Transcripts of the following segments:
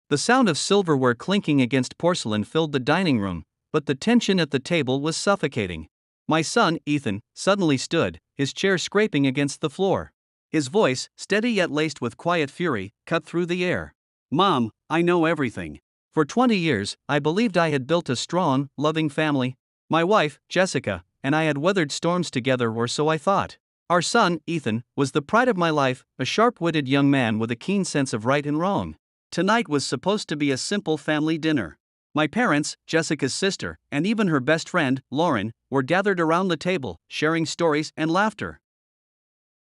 The sound of silverware clinking against porcelain filled the dining room, but the tension at the table was suffocating. My son, Ethan, suddenly stood, his chair scraping against the floor. His voice, steady yet laced with quiet fury, cut through the air. "Mom, I know everything. For 20 years, I believed I had built a strong, loving family. My wife, Jessica, and I had weathered storms together, or so I thought. Our son, Ethan, was the pride of my life, a sharp-witted young man with a keen sense of right and wrong. Tonight was supposed to be a simple family dinner. My parents, Jessica's sister, and even her best friend, Lauren, were gathered around the table, sharing stories and laughter.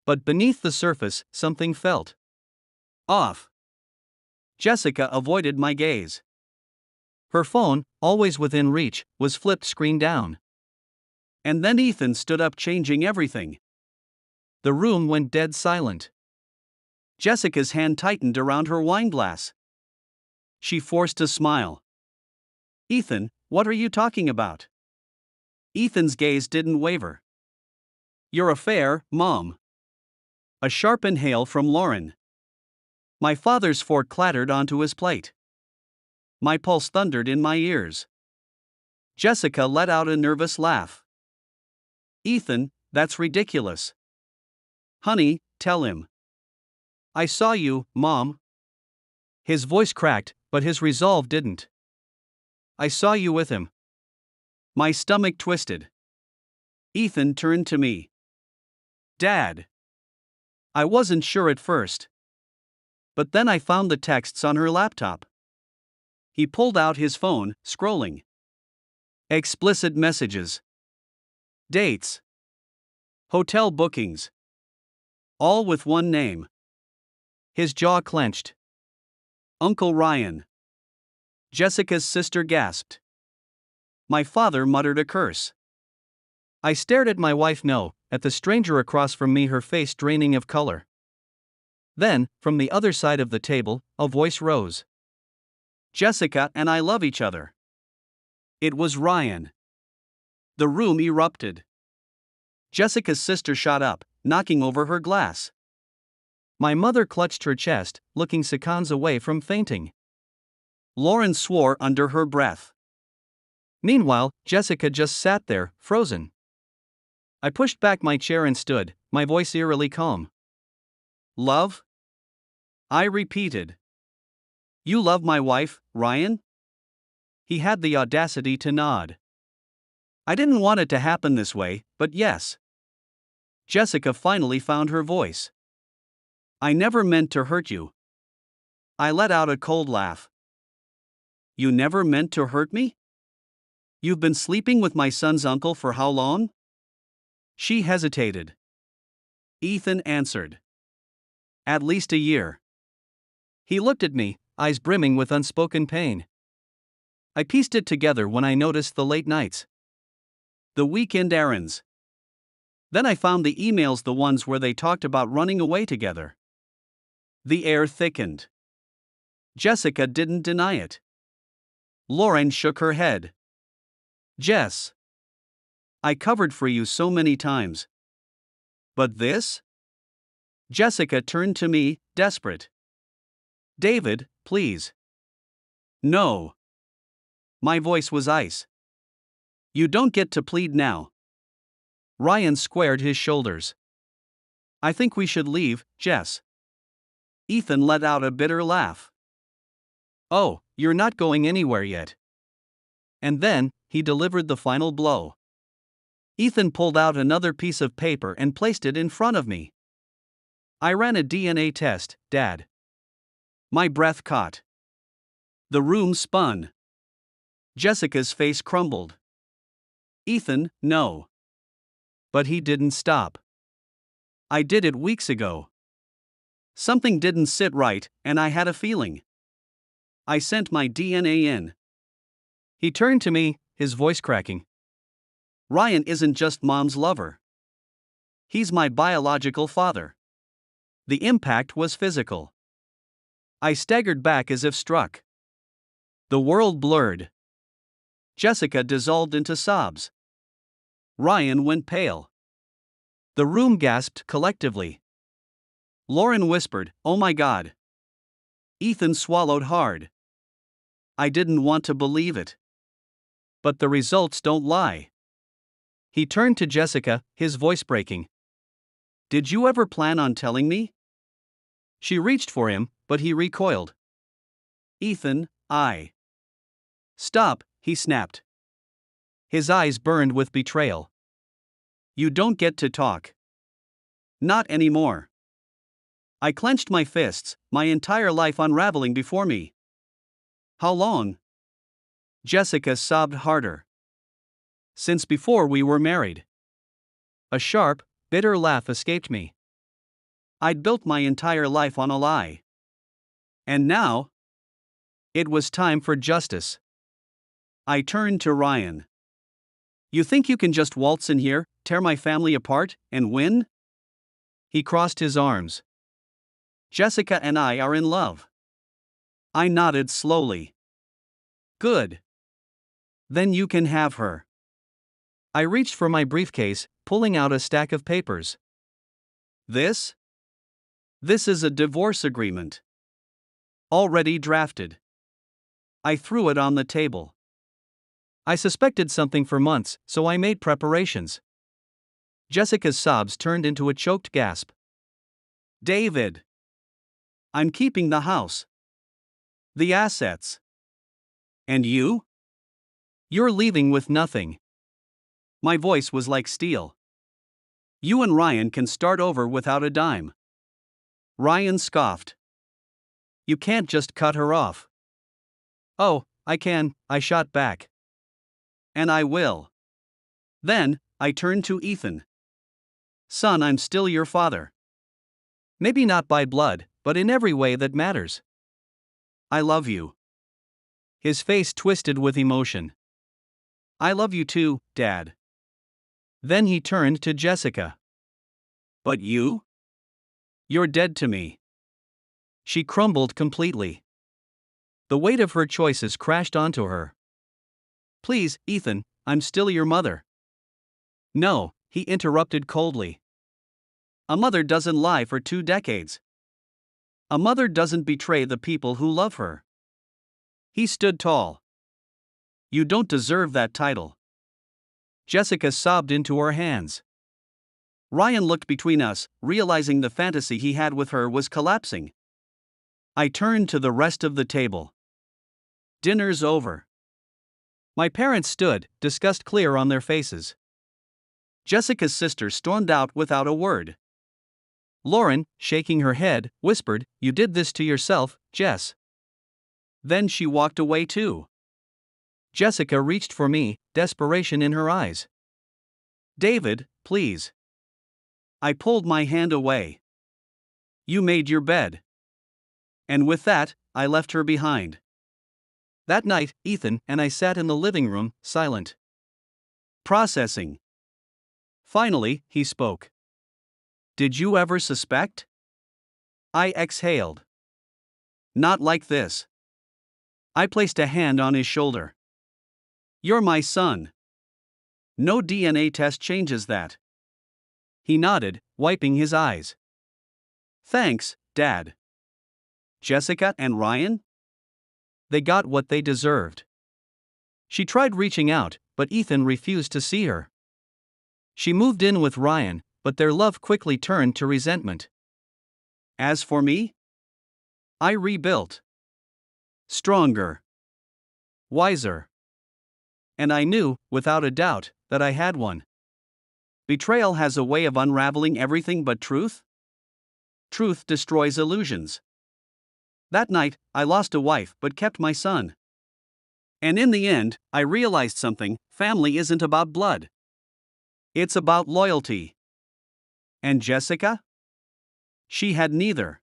But beneath the surface, something felt off. Jessica avoided my gaze. Her phone, always within reach, was flipped screen down. And then Ethan stood up, changing everything. The room went dead silent. Jessica's hand tightened around her wineglass. She forced a smile. "Ethan, what are you talking about?" Ethan's gaze didn't waver. "Your affair, Mom." A sharp inhale from Lauren. My father's fork clattered onto his plate. My pulse thundered in my ears. Jessica let out a nervous laugh. "Ethan, that's ridiculous." "Honey, tell him." "I saw you, Mom." His voice cracked, but his resolve didn't. "I saw you with him." My stomach twisted. Ethan turned to me. "Dad." I wasn't sure at first. But then I found the texts on her laptop. He pulled out his phone, scrolling. Explicit messages. Dates. Hotel bookings. All with one name. His jaw clenched. Uncle Ryan. Jessica's sister gasped. My father muttered a curse. I stared at my wife, at the stranger across from me, her face draining of color. Then, from the other side of the table, a voice rose. "Jessica and I love each other." It was Ryan. The room erupted. Jessica's sister shot up, knocking over her glass. My mother clutched her chest, looking seconds away from fainting. Lauren swore under her breath. Meanwhile, Jessica just sat there, frozen. I pushed back my chair and stood, my voice eerily calm. "Love?" I repeated. "You love my wife, Ryan?" He had the audacity to nod. "I didn't want it to happen this way, but yes." Jessica finally found her voice. "I never meant to hurt you." I let out a cold laugh. "You never meant to hurt me? You've been sleeping with my son's uncle for how long?" She hesitated. Ethan answered. "At least a year." He looked at me, eyes brimming with unspoken pain. I pieced it together when I noticed the late nights. The weekend errands. Then I found the emails, the ones where they talked about running away together. The air thickened. Jessica didn't deny it. Lauren shook her head. "Jess, I covered for you so many times. But this?" Jessica turned to me, desperate. "David, please." "No." My voice was ice. "You don't get to plead now." Ryan squared his shoulders. "I think we should leave, Jess." Ethan let out a bitter laugh. "Oh, you're not going anywhere yet." And then, he delivered the final blow. Ethan pulled out another piece of paper and placed it in front of me. "I ran a DNA test, Dad." My breath caught. The room spun. Jessica's face crumbled. "Ethan, no." But he didn't stop. "I did it weeks ago. Something didn't sit right, and I had a feeling. I sent my DNA in." He turned to me, his voice cracking. "Ryan isn't just Mom's lover. He's my biological father." The impact was physical. I staggered back as if struck. The world blurred. Jessica dissolved into sobs. Ryan went pale. The room gasped collectively. Lauren whispered, "Oh my God." Ethan swallowed hard. I didn't want to believe it. But the results don't lie. He turned to Jessica, his voice breaking. Did you ever plan on telling me? She reached for him, but he recoiled. Ethan, Stop, he snapped. His eyes burned with betrayal. You don't get to talk. Not anymore. I clenched my fists, my entire life unraveling before me. How long? Jessica sobbed harder. Since before we were married. A sharp, bitter laugh escaped me. I'd built my entire life on a lie. And now? It was time for justice. I turned to Ryan. You think you can just waltz in here, tear my family apart, and win? He crossed his arms. Jessica and I are in love. I nodded slowly. Good. Then you can have her. I reached for my briefcase, pulling out a stack of papers. This? This is a divorce agreement. Already drafted. I threw it on the table. I suspected something for months, so I made preparations. Jessica's sobs turned into a choked gasp. David! I'm keeping the house. The assets. And you? You're leaving with nothing. My voice was like steel. You and Ryan can start over without a dime. Ryan scoffed. You can't just cut her off. Oh, I can, I shot back. And I will. Then, I turned to Ethan. Son, I'm still your father. Maybe not by blood, but in every way that matters. I love you. His face twisted with emotion. I love you too, Dad. Then he turned to Jessica. But you? You're dead to me. She crumbled completely. The weight of her choices crashed onto her. Please, Ethan, I'm still your mother. No, he interrupted coldly. A mother doesn't lie for 2 decades. A mother doesn't betray the people who love her. He stood tall. You don't deserve that title. Jessica sobbed into her hands. Ryan looked between us, realizing the fantasy he had with her was collapsing. I turned to the rest of the table. Dinner's over. My parents stood, disgust clear on their faces. Jessica's sister stormed out without a word. Lauren, shaking her head, whispered, You did this to yourself, Jess. Then she walked away too. Jessica reached for me, desperation in her eyes. David, please. I pulled my hand away. You made your bed. And with that, I left her behind. That night, Ethan and I sat in the living room, silent. Processing. Finally, he spoke. Did you ever suspect? I exhaled. Not like this. I placed a hand on his shoulder. You're my son. No DNA test changes that. He nodded, wiping his eyes. Thanks, Dad. Jessica and Ryan? They got what they deserved. She tried reaching out, but Ethan refused to see her. She moved in with Ryan, but their love quickly turned to resentment. As for me, I rebuilt. Stronger. Wiser. And I knew, without a doubt, that I had one. Betrayal has a way of unraveling everything but truth. Truth destroys illusions. That night, I lost a wife but kept my son. And in the end, I realized something: family isn't about blood. It's about loyalty. And Jessica? She had neither.